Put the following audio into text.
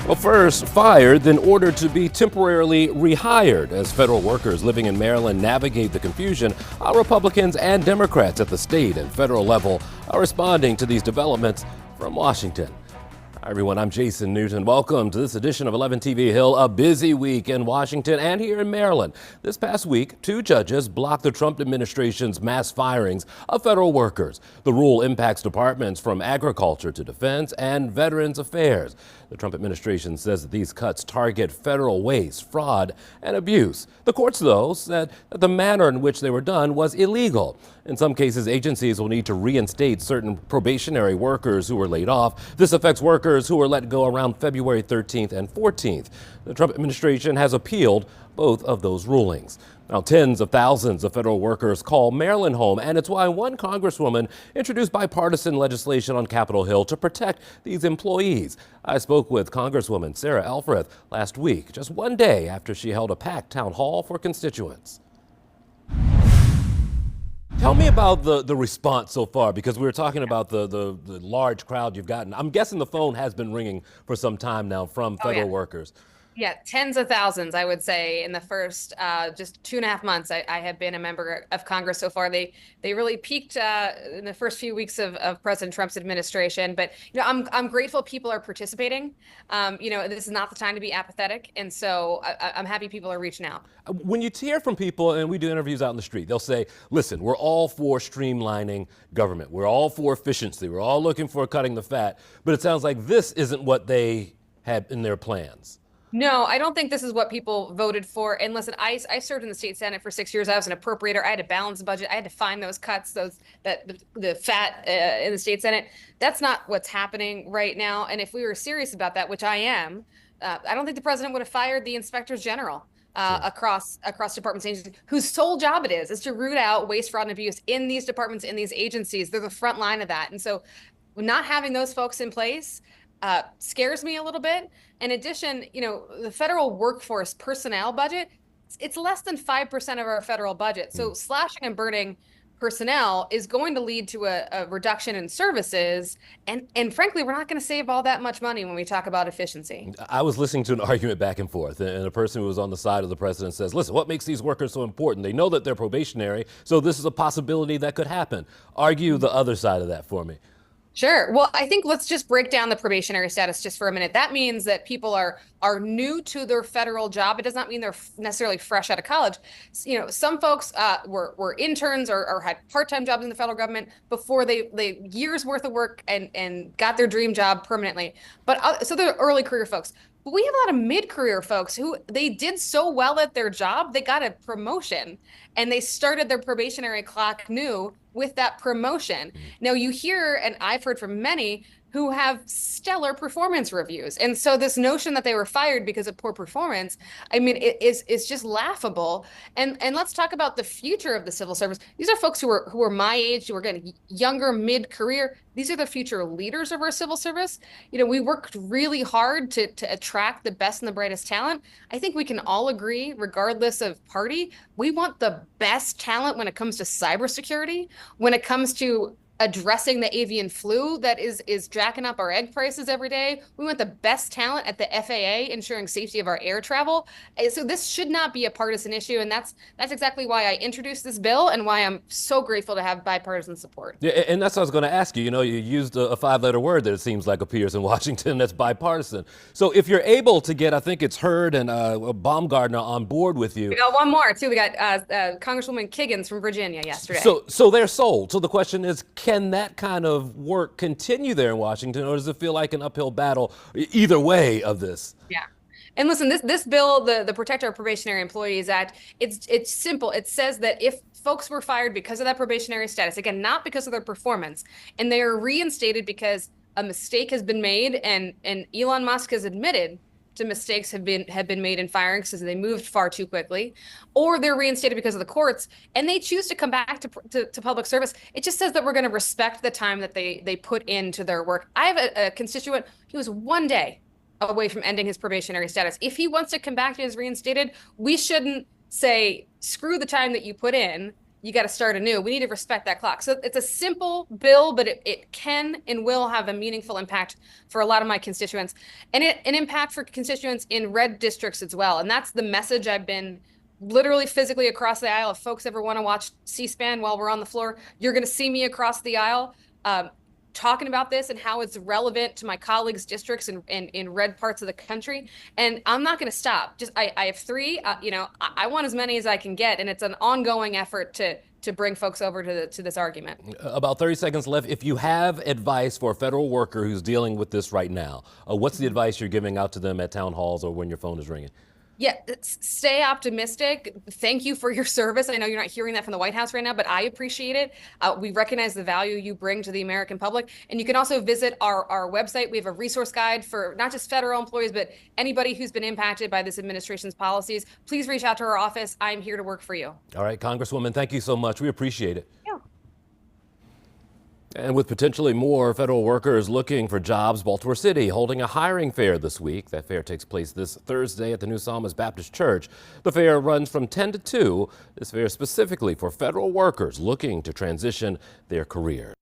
Well, first, fired, then ordered to be temporarily rehired. As federal workers living in Maryland navigate the confusion, our Republicans and Democrats at the state and federal level are responding to these developments from Washington. Hi, everyone. I'm Jason Newton. Welcome to this edition of 11 TV Hill. A busy week in Washington and here in Maryland. This past week, two judges blocked the Trump administration's mass firings of federal workers. The rule impacts departments from agriculture to defense and veterans affairs. The Trump administration says that these cuts target federal waste, fraud, and abuse. The courts, though, said that the manner in which they were done was illegal. In some cases, agencies will need to reinstate certain probationary workers who were laid off. This affects workers who were let go around February 13th and 14th. The Trump administration has appealed both of those rulings. Now, tens of thousands of federal workers call Maryland home, and it's why one congresswoman introduced bipartisan legislation on Capitol Hill to protect these employees. I spoke with Congresswoman Sarah Elfreth last week, just one day after she held a packed town hall for constituents. Tell me about the response so far, because we were talking about the large crowd you've gotten. I'm guessing the phone has been ringing for some time now from federal workers. Yeah, tens of thousands, I would say, in the first just 2.5 months I have been a member of Congress so far. They really peaked in the first few weeks of President Trump's administration. But I'm grateful people are participating. This is not the time to be apathetic, and so I'm happy people are reaching out. When you hear from people, and we do interviews out in the street, they'll say, "Listen, we're all for streamlining government. We're all for efficiency. We're all looking for cutting the fat." But it sounds like this isn't what they had in their plans. No, I don't think this is what people voted for. And listen, I served in the state Senate for 6 years. I was an appropriator. I had to balance the budget. I had to find those cuts, the fat in the state Senate. That's not what's happening right now. And if we were serious about that, which I am, I don't think the president would have fired the inspectors general across departments and agencies, whose sole job it is to root out waste, fraud, and abuse in these departments, in these agencies. They're the front line of that. And so not having those folks in place scares me a little bit. In addition, the federal workforce personnel budget, it's less than 5% of our federal budget. So slashing and burning personnel is going to lead to a reduction in services. And frankly, we're not going to save all that much money when we talk about efficiency. I was listening to an argument back and forth, and a person who was on the side of the president says, "Listen, what makes these workers so important? They know that they're probationary, so this is a possibility that could happen." Argue the other side of that for me. Sure. Well, I think let's just break down the probationary status just for a minute. That means that people are new to their federal job. It does not mean they're necessarily fresh out of college. Some folks were interns or had part-time jobs in the federal government before they years worth of work and got their dream job permanently. But so they're early career folks. But we have a lot of mid-career folks who they did so well at their job, they got a promotion and they started their probationary clock new with that promotion. Now you hear, and I've heard from many who have stellar performance reviews. And so this notion that they were fired because of poor performance, I mean, it's just laughable. And let's talk about the future of the civil service. These are folks who are my age, who are getting younger mid-career. These are the future leaders of our civil service. We worked really hard to attract the best and the brightest talent. I think we can all agree, regardless of party, we want the best talent when it comes to cybersecurity, when it comes to addressing the avian flu that is jacking up our egg prices every day. We want the best talent at the FAA, ensuring safety of our air travel. So this should not be a partisan issue, and that's exactly why I introduced this bill and why I'm so grateful to have bipartisan support. Yeah, and that's what I was going to ask you. You used a five-letter word that it seems like appears in Washington that's bipartisan. So if you're able to get, I think it's Hurd and Baumgardner on board with you. We got one more, too. We got Congresswoman Kiggans from Virginia yesterday. So they're sold. So the question is, can that kind of work continue there in Washington, or does it feel like an uphill battle either way of this? Yeah. And listen, this bill, the Protect Our Probationary Employees Act, it's simple. It says that if folks were fired because of that probationary status, again, not because of their performance, and they are reinstated because a mistake has been made, and Elon Musk has admitted to mistakes have been made in firing because they moved far too quickly, or they're reinstated because of the courts, and they choose to come back to public service. It just says that we're going to respect the time that they put into their work. I have a constituent who was one day away from ending his probationary status. If he wants to come back and is reinstated, we shouldn't say, screw the time that you put in you got to start anew. We need to respect that clock. So it's a simple bill, but it can and will have a meaningful impact for a lot of my constituents, and an impact for constituents in red districts as well. And that's the message I've been literally physically across the aisle. If folks ever want to watch C-SPAN while we're on the floor, you're going to see me across the aisle talking about this and how it's relevant to my colleagues' districts in red parts of the country. And I'm not going to stop. I have three. I want as many as I can get, and it's an ongoing effort to bring folks over to this argument. About 30 seconds left. If you have advice for a federal worker who's dealing with this right now, what's the advice you're giving out to them at town halls or when your phone is ringing? Yeah, stay optimistic. Thank you for your service. I know you're not hearing that from the White House right now, but I appreciate it. We recognize the value you bring to the American public. And you can also visit our website. We have a resource guide for not just federal employees, but anybody who's been impacted by this administration's policies. Please reach out to our office. I'm here to work for you. All right, Congresswoman, thank you so much. We appreciate it. Yeah. And with potentially more federal workers looking for jobs, Baltimore City holding a hiring fair this week. That fair takes place this Thursday at the New Psalmist Baptist Church. The fair runs from 10 to 2. This fair is specifically for federal workers looking to transition their careers.